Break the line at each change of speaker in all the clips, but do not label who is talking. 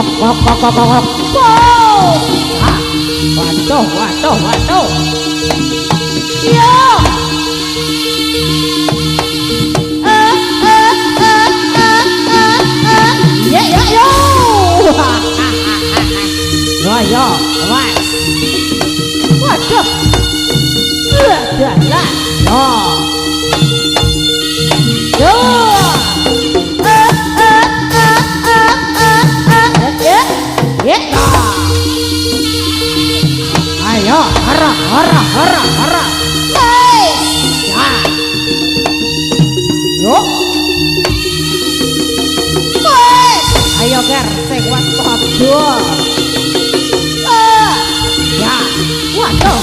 Waduh. Yo. Yo. Yo, mas. Waduh. Adalah. Yo. Ayo, hara. Ya. Yo. Ayo ger, sing waspada. Ya. Waduh.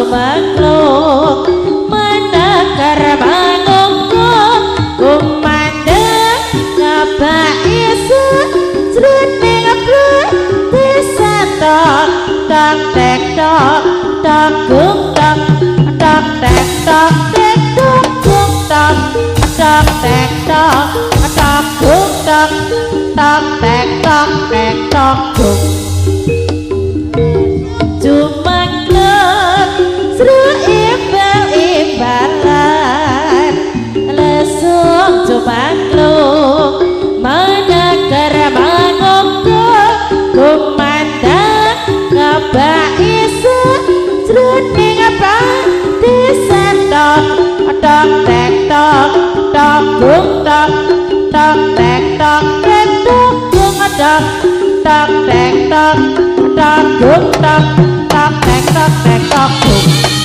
Makluk menakar mangungkuk kumandang ngabai sejroning blek desa tok tok tek tok tok gung tok tok tek tok tek tok gung tok tok tek tok tok gung tok tok tek tok tek tok gung makluk menakar mangungkuk kumandang ngabai sejroning desa tok tok tek tok tok gung tok tok tek tok tek tok gung tok tok tek tok tok gung tok tok tek tok tek tok gung